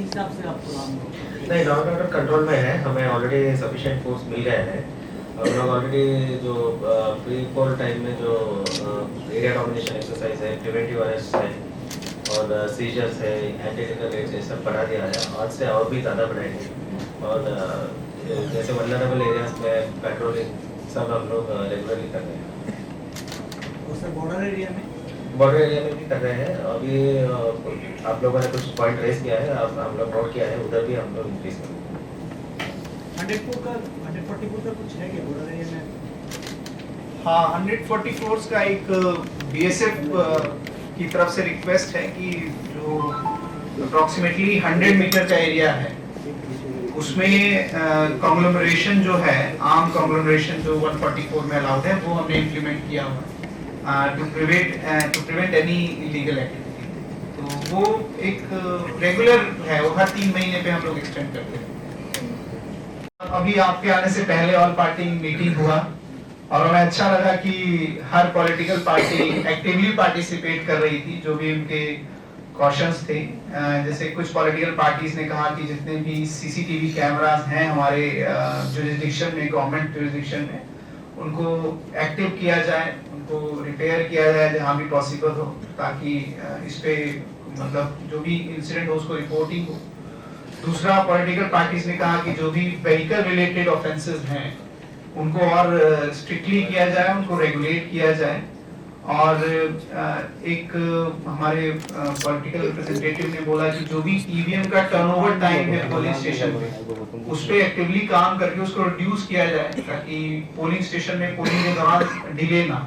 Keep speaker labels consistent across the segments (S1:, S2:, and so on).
S1: हिसाब से आपको
S2: नहीं, लॉ एंड ऑर्डर कंट्रोल में है, हमें ऑलरेडी सफिशिएंट फोर्स मिल गए हैं। हम लोग ऑलरेडी जो प्री पोल टाइम में जो एरिया डोमिनेशन एक्सरसाइज है, प्रिवेंटिव अरेस्ट है और सीजर्स है, एंटी लिकर रेट्स ये सब बढ़ा दिया है। आज से और भी ज़्यादा बढ़ाएंगे और जैसे वल्नरेबल एरियाज में पेट्रोलिंग सब हम लोग रेगुलरली कर रहे हैं।
S1: और सर बॉर्डर एरिया में
S2: भी कर रहे हैं। अभी आप लोगों ने कुछ पॉइंट रेस किया है, हम लोग नोट किया है, उधर भी हम लोग इंक्रीज करेंगे।
S1: 144 का कुछ है क्या बॉर्डर एरिया में?
S3: हाँ, 144 का एक बीएसएफ की तरफ से रिक्वेस्ट है कि जो अप्रोक्सीमेटली 100 मीटर का एरिया है उसमें कॉन्ग्लोमरेशन जो है, आर्म कॉन्ग्लोमरेशन जो 144 में अलाउड है, वो हमने इम्प्लीमेंट किया हुआ है to prevent any illegal activity. तो वो एक रेगुलर है, वो हर 3 महीने पे हम लोग एक्सटेंड करते हैं। अभी आपके आने से पहले ऑल पार्टी मीटिंग हुआ और हमें अच्छा लगा कि हर पॉलिटिकल पार्टी एक्टिवली पार्टिसिपेट कर रही थी, जो भी उनके कॉशंस थे। जैसे कुछ पॉलिटिकल पार्टीज ने कहा कि जितने भी सीसीटीवी कैमरास हैं हमारे जुरिसडिक्शन में, गवर्नमेंट जुरिसडिक्शन में, उनको एक्टिव किया जाए, उनको रिपेयर किया जाए जहां भी पॉसिबल हो, ताकि इस पे मतलब जो भी इंसिडेंट हो उसको रिपोर्टिंग हो। दूसरा, पॉलिटिकल पार्टीज ने कहा कि जो भी व्हीकल रिलेटेड ऑफेंसेस हैं उनको और स्ट्रिक्टली किया जाए, उनको रेगुलेट किया जाए। और एक हमारे पॉलिटिकल रिप्रेजेंटेटिव ने बोला कि जो भी ईवीएम का टर्नओवर टाइम है पोलिंग स्टेशन में, उस पे एक्टिवली काम करके उसको रिड्यूस किया जाए, ताकि पोलिंग स्टेशन में पोलिंग के दौरान डिले ना हो।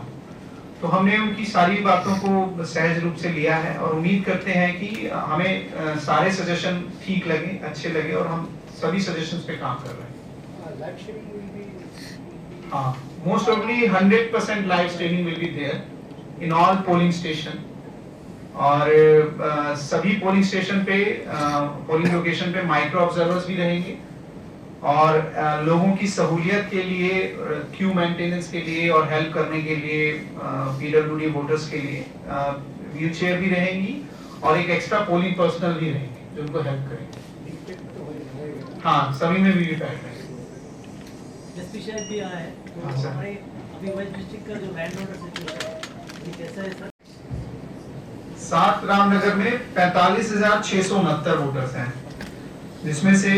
S3: तो हमने उनकी सारी बातों को सहज रूप से लिया है और उम्मीद करते हैं कि हमें सारे सजेशन ठीक लगे, अच्छे लगे और हम सभी सजेशंस पे काम कर रहे हैं। हाँ, most probably 100% live streaming will be there in all polling station. और सभी पोलिंग स्टेशन पे, पोलिंग लोकेशन पे माइक्रो ऑब्जर्वर्स भी रहेंगे और लोगों की सहूलियत के लिए, क्यू मेंटेनेंस के लिए और हेल्प करने के लिए पीडब्ल्यूडी वोटर्स के लिए व्हील चेयर भी रहेंगी और एक एक्स्ट्रा पोलिंग पर्सनल भी रहेंगे जो उनको हेल्प करेंगे। हाँ, सभी में वीवीपैट रहेंगे।
S1: एसपी साहब भी आए हैं, तो हमारे अभी वेस्ट डिस्ट्रिक्ट का जो लैंड ऑर्डर सिचुएशन है ये कैसा है सर?
S3: 7 रामनगर में 45,669 वोटर्स हैं, जिसमें से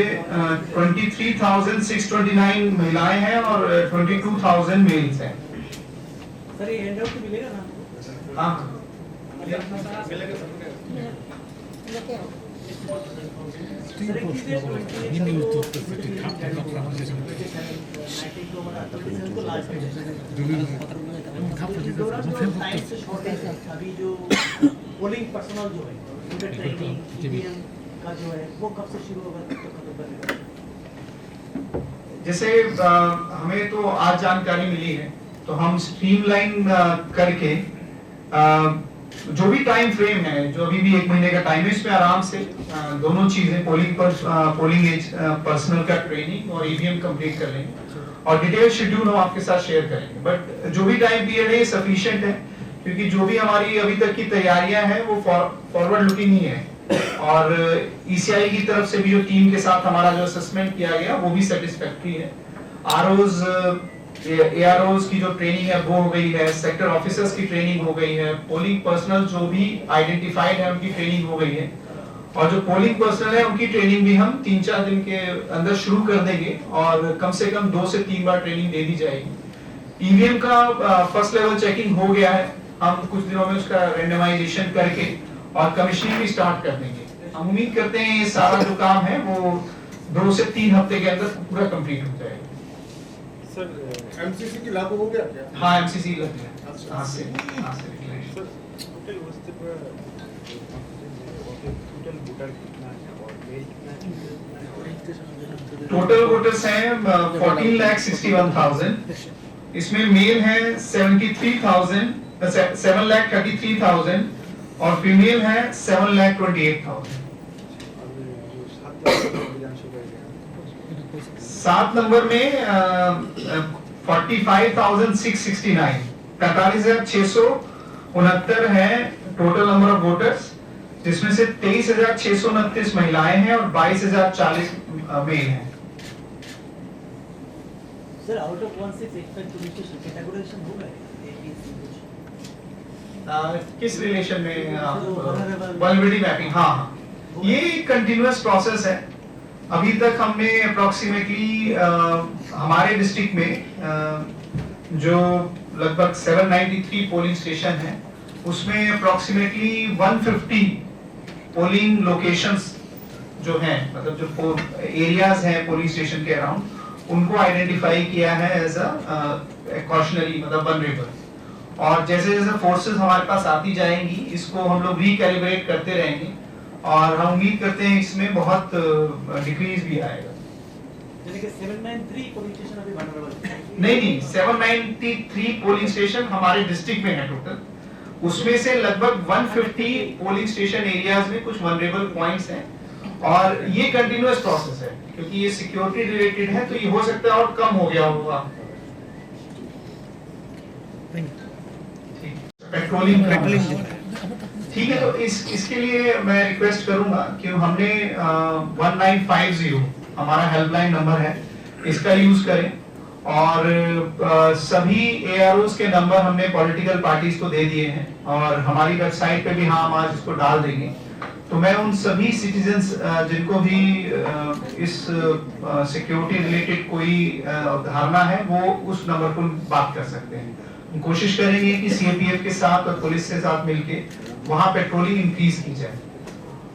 S3: 23,629 महिलाएं हैं और 22,000 मेल्स हैं।
S1: सर ये हैंड आउट मिलेगा ना?
S3: हाँ,
S1: अभी जो पोलिंग पर्सनल जो है उनका ट्रेनिंग ईवीएम का जो है वो कब से शुरू होगा?
S3: जैसे हमें तो आज जानकारी मिली है, तो हम स्ट्रीमलाइन करके जो भी टाइम फ्रेम है, जो अभी भी 1 महीने का टाइम है, इसमें आराम से दोनों चीजें, पोलिंग एज पर्सनल का ट्रेनिंग और ईवीएम कंप्लीट कर लेंगे और डिटेल शेड्यूल हम आपके साथ शेयर करेंगे। बट जो भी टाइम पीरियड है सफिशिएंट है, क्योंकि जो भी हमारी अभी तक की तैयारियां हैं वो फॉरवर्ड लुकिंग ही है और ईसीआई की तरफ से भी जो टीम के साथ हमारा जो असेसमेंट किया गया वो भी सेटिस्फैक्टरी है। आरओज, एआरओज की जो ट्रेनिंग है वो हो गई है, सेक्टर ऑफिसर्स की ट्रेनिंग हो गई है, पोलिंग पर्सनल जो भी आइडेंटिफाइड है उनकी ट्रेनिंग हो गई है और जो पोलिंग पर्सनल है उनकी ट्रेनिंग भी हम 3-4 दिन के अंदर शुरू कर देंगे और कम से कम 2 से 3 बार ट्रेनिंग दे दी जाएगी। ईवीएम का फर्स्ट लेवल चेकिंग हो गया है, हम कुछ दिनों में उसका रैंडमाइजेशन करके और कमीशनिंग भी स्टार्ट कर देंगे। हम उम्मीद करते हैं ये सारा जो काम है वो 2 से 3 हफ्ते के अंदर पूरा कंप्लीट हो जाएगा।
S4: सर एमसीसी की लागू हो गया क्या?
S3: हाँ, एमसीसी लग गया आज से डिक्लेरेशन।
S4: टोटल वस्ती पर टोटल वोटर कितना है और मेल कितना है?
S3: टोटल वोटर्स हैं 14,61,000। इसमें मेल है 7,33,000 और फीमेल है 7,28,000। 7 नंबर में 45,669 45,669 है टोटल नंबर ऑफ वोटर्स। जिसमें से 23,629 महिलाएं हैं और 22,040 मेल हैं।
S1: Sir out of 1685 police station categorisation हो गए
S3: किस रिलेशन में
S1: vulnerable-
S3: वल्नरेबिलिटी मैपिंग? हाँ, ये कंटिन्यूअस प्रोसेस है। अभी तक हमने अप्रोक्सीमेटली हमारे डिस्ट्रिक्ट में जो लगभग 793 पोलिंग स्टेशन है, उसमें अप्रोक्सीमेटली 150 पोलिंग लोकेशंस जो हैं, मतलब जो एरियाज हैं पोलिंग स्टेशन के अराउंड, उनको आइडेंटिफाई किया है एज अ कॉशनरी, मतलब वल्नरेबल। और जैसे जैसे फोर्सेस हमारे पास आती जाएंगी, इसको हम लोग रिकैलिब्रेट करते रहेंगे और हम उम्मीद करते हैं इसमें बहुत डिक्रीज भी आएगा।
S1: यानी कि 793 पुलिस स्टेशन अभी vulnerable है।
S3: नहीं, 793 पोलिंग स्टेशन हमारे डिस्ट्रिक्ट में है टोटल। उसमें से लगभग 150 पोलिंग स्टेशन एरियाज में कुछ वल्नरेबल पॉइंट्स हैं और ये कंटिन्यूअस प्रोसेस है, क्योंकि ये सिक्योरिटी रिलेटेड है, तो ये हो सकता है और कम हो गया होगा। पेट्रोलिंग ठीक है, तो इसके लिए मैं रिक्वेस्ट करूंगा कि हमने 1950 हमारा हेल्पलाइन नंबर है, इसका यूज करें। और सभी एआरओस के नंबर हमने पॉलिटिकल पार्टीज को दे दिए हैं और हमारी वेबसाइट पे भी हम आज इसको डाल देंगे। तो मैं उन सभी सिटीजन्स जिनको भी इस सिक्योरिटी रिलेटेड कोई धारणा है, वो उस नंबर पर बात कर सकते हैं। कोशिश करेंगे कि सीएपीएफ के साथ और पुलिस के साथ मिलके वहां पेट्रोलिंग इंक्रीज की जाए।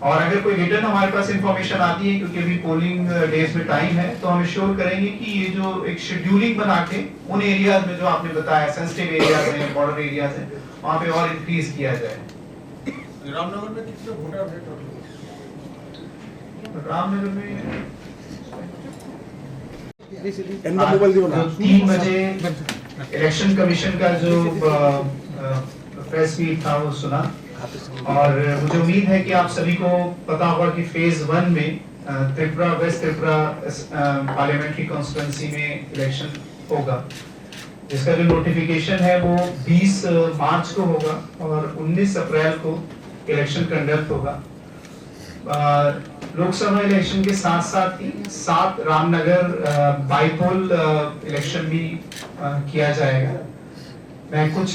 S3: और अगर कोई रिटर्न हमारे पास इंफॉर्मेशन आती है, क्योंकि अभी पोलिंग डेज में टाइम है, तो हम श्योर करेंगे कि ये जो एक शेड्यूलिंग बना के उन एरियाज में जो आपने बताया सेंसिटिव एरियाज हैं, बॉर्डर एरियाज हैं, वहां पे और इंक्रीज किया जाए।
S4: रामनगर में कितने वोटर हैं टोटल?
S3: रामनगर में 3 बजे इलेक्शन कमीशन का जो प्रेस मीट था वो सुना, और मुझे उम्मीद है कि आप सभी को पता होगा कि फेज 1 में Tripura, west Tripura parliamentary constituency में इलेक्शन होगा, जिसका जो नोटिफिकेशन है वो 20 मार्च को होगा और 19 अप्रैल को इलेक्शन कंडक्ट होगा। लोकसभा इलेक्शन के साथ साथ ही 7 रामनगर बाईपोल इलेक्शन भी किया जाएगा। मैं कुछ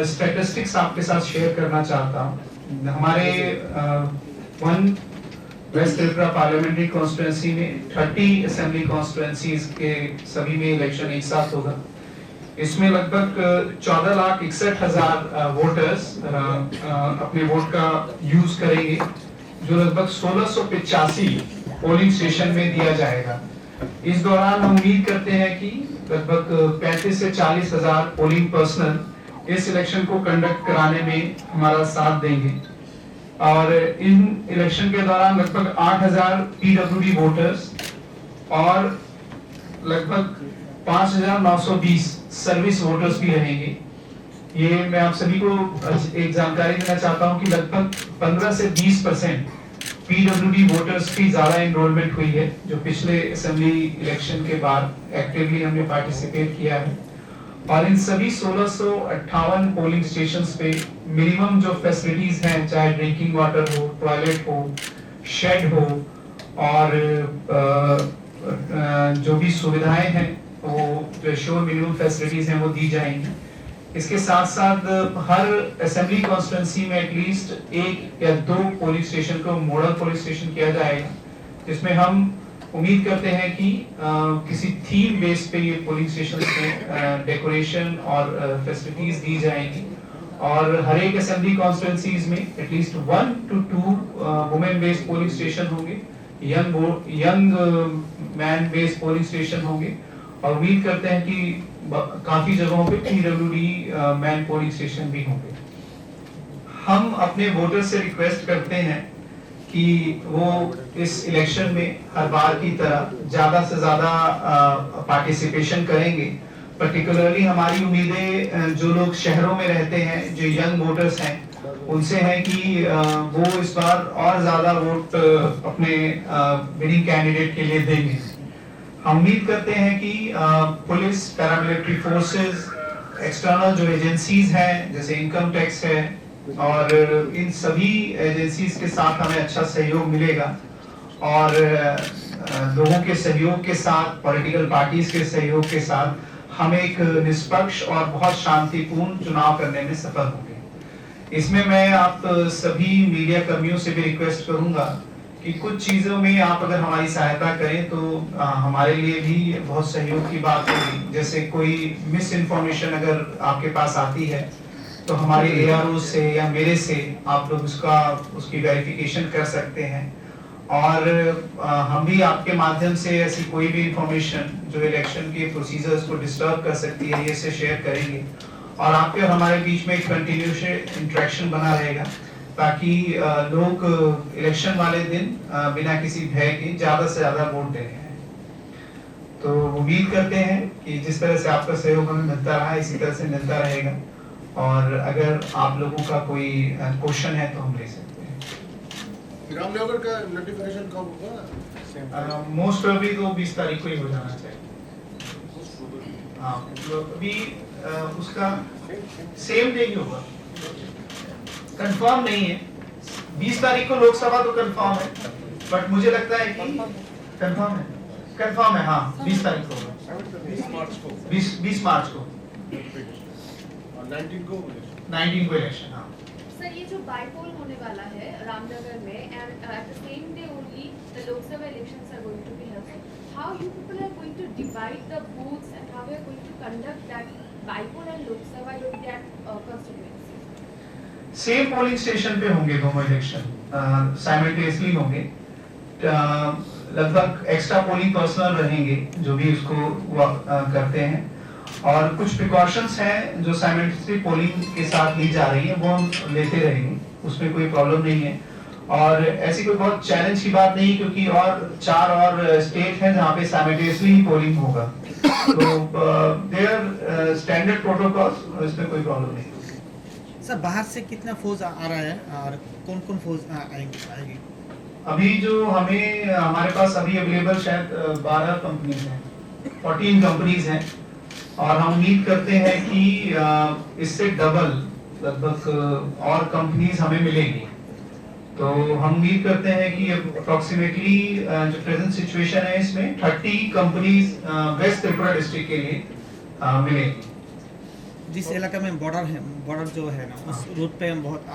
S3: स्टैटिस्टिक्स आपके साथ शेयर करना चाहता हूँ। हमारे 1 वेस्ट त्रिपुरा पार्लियामेंट्री कॉन्स्टिट्यूंसी में 30 असेंबली कॉन्स्टिट्यूंसीज के सभी में इलेक्शन एक साथ होगा। इसमें लगभग 14,61,000 वोटर्स अपने वोट का यूज करेंगे, जो लगभग 1685 पोलिंग स्टेशन में दिया जाएगा। इस दौरान हम उम्मीद करते हैं कि लगभग 35 से 40 हजार पोलिंग पर्सनल इस इलेक्शन को कंडक्ट कराने में हमारा साथ देंगे। और इन इलेक्शन के दौरान लगभग 8,000 पीडब्ल्यूडी वोटर्स और लगभग 5,920 सर्विस वोटर्स भी रहेंगे। ये मैं आप सभी को एक जानकारी देना चाहता हूं कि लगभग 15 से 20% पीडब्ल्यूडी वोटर्स की ज्यादा एनरोलमेंट हुई है, जो पिछले असेंबली इलेक्शन के बाद एक्टिवली हमने पार्टिसिपेट किया है। और इन सभी 1658 पोलिंग स्टेशंस पे मिनिमम जो फैसिलिटीज हैं, चाहे ड्रिंकिंग वाटर हो, टॉयलेट हो, शेड हो, और जो भी सुविधाएं हैं वो जो श्योर मिनिमम फैसिलिटीज हैं वो दी जाएंगी। इसके साथ साथ हर असेंबली कॉन्स्टिट्यूंसी में एटलीस्ट 1 या 2 पोलिंग स्टेशन को मॉडल पोलिंग स्टेशन किया जाएगा, जिसमें हम उम्मीद करते हैं कि किसी थीम बेस पे ये पोलिंग स्टेशन में डेकोरेशन और फैसिलिटीज दी जाएंगी। और हर एक असेंबली कॉन्स्टिट्यूंसीज में at least 1 to 2 women based polling station होंगे, young man based polling station होंगे, और उम्मीद करते हैं कि काफी जगहों पे पीडब्ल्यूडी मैन पोलिंग स्टेशन भी होंगे। हम अपने वोटर से रिक्वेस्ट करते हैं कि वो इस इलेक्शन में हर बार की तरह ज्यादा से ज्यादा पार्टिसिपेशन करेंगे। पर्टिकुलरली हमारी उम्मीदें जो लोग शहरों में रहते हैं, जो यंग वोटर्स हैं, उनसे है कि वो इस बार और ज्यादा वोट अपने विनिंग कैंडिडेट के लिए देंगे। हम उम्मीद करते हैं कि पुलिस, पैरामिलिट्री फोर्सेस, एक्सटर्नल जो एजेंसीज हैं जैसे इनकम टैक्स है और इन सभी एजेंसीज के साथ हमें अच्छा सहयोग मिलेगा और लोगों के सहयोग के साथ, पॉलिटिकल पार्टीज के सहयोग के साथ हम एक निष्पक्ष और बहुत शांतिपूर्ण चुनाव करने में सफल होंगे। इसमें मैं आप सभी मीडिया कर्मियों से भी रिक्वेस्ट करूंगा कि कुछ चीजों में आप अगर हमारी सहायता करें तो हमारे लिए भी बहुत सहयोग की बात होगी। जैसे कोई मिस इन्फॉर्मेशन अगर आपके पास आती है तो हमारे ARO से या मेरे से आप लोग उसकी वेरिफिकेशन कर सकते हैं और हम भी आपके माध्यम से ऐसी कोई भी इंफॉर्मेशन जो इलेक्शन के प्रोसीजर्स को डिस्टर्ब कर सकती है ये से शेयर करेंगे और आपके और हमारे बीच में एक कंटिन्यूस इंटरेक्शन बना रहेगा ताकि लोग इलेक्शन वाले दिन बिना किसी भय के ज्यादा से ज्यादा वोट दे रहे हैं। तो उम्मीद करते हैं कि जिस तरह से आपका सहयोग हमें मिलता रहा इसी तरह से मिलता रहेगा और अगर आप लोगों का कोई क्वेश्चन है तो हम ले सकते हैं।
S4: रामनगर का नोटिफिकेशन कब होगा?
S3: मोस्ट प्रॉब्ली तो 20 तारीख को ही हो जाना चाहिए। हाँ, तो अभी उसका सेम डे ही होगा, कंफर्म नहीं है। 20 तारीख को लोकसभा तो कंफर्म है, बट मुझे लगता है कि कंफर्म है हाँ 20 तारीख को होगा, 20 मार्च को 19 को इलेक्शन। हाँ
S5: सर, ये जो बाईपोल होने वाला है रामनगर में and at the same day only the Lok Sabha elections are going to be held, how you people are going to divide the booths and how you are going to conduct that bypoll and Lok Sabha in that constituency?
S3: Same polling station पे होंगे दोनों election, simultaneously होंगे। लगभग extra polling personal रहेंगे जो भी उसको करते हैं और कुछ प्रिकॉशंस हैं जो साइमल्टेनियसली पोलिंग के साथ ली जा रही है वो हम लेते रहेंगे, उसमें कोई प्रॉब्लम नहीं है और ऐसी कोई बहुत चैलेंज की बात नहीं क्योंकि और 4 और स्टेट हैं जहाँ पे साइमल्टेनियसली ही पोलिंग होगा। तो देयर स्टैंडर्ड प्रोटोकॉल्स, इसमें कोई प्रॉब्लम नहीं।
S1: सर, बाहर से कितना फौज आ रहा है और कौन कौन फौज आएगी?
S3: अभी जो हमारे पास अभी अवेलेबल शायद 12 कंपनीज हैं, 14 कंपनीज हैं और हम उम्मीद करते हैं कि इससे डबल लगभग और कंपनीज हमें मिलेगी। तो हम उम्मीद करते हैं कि अप्रोक्सीमेटली जो प्रेजेंट सिचुएशन है इसमें 30 कंपनीज वेस्ट त्रिपुरा डिस्ट्रिक्ट के लिए मिलेगी।
S1: जिस इलाके में बॉर्डर जो है ना उस रूट पे बहुत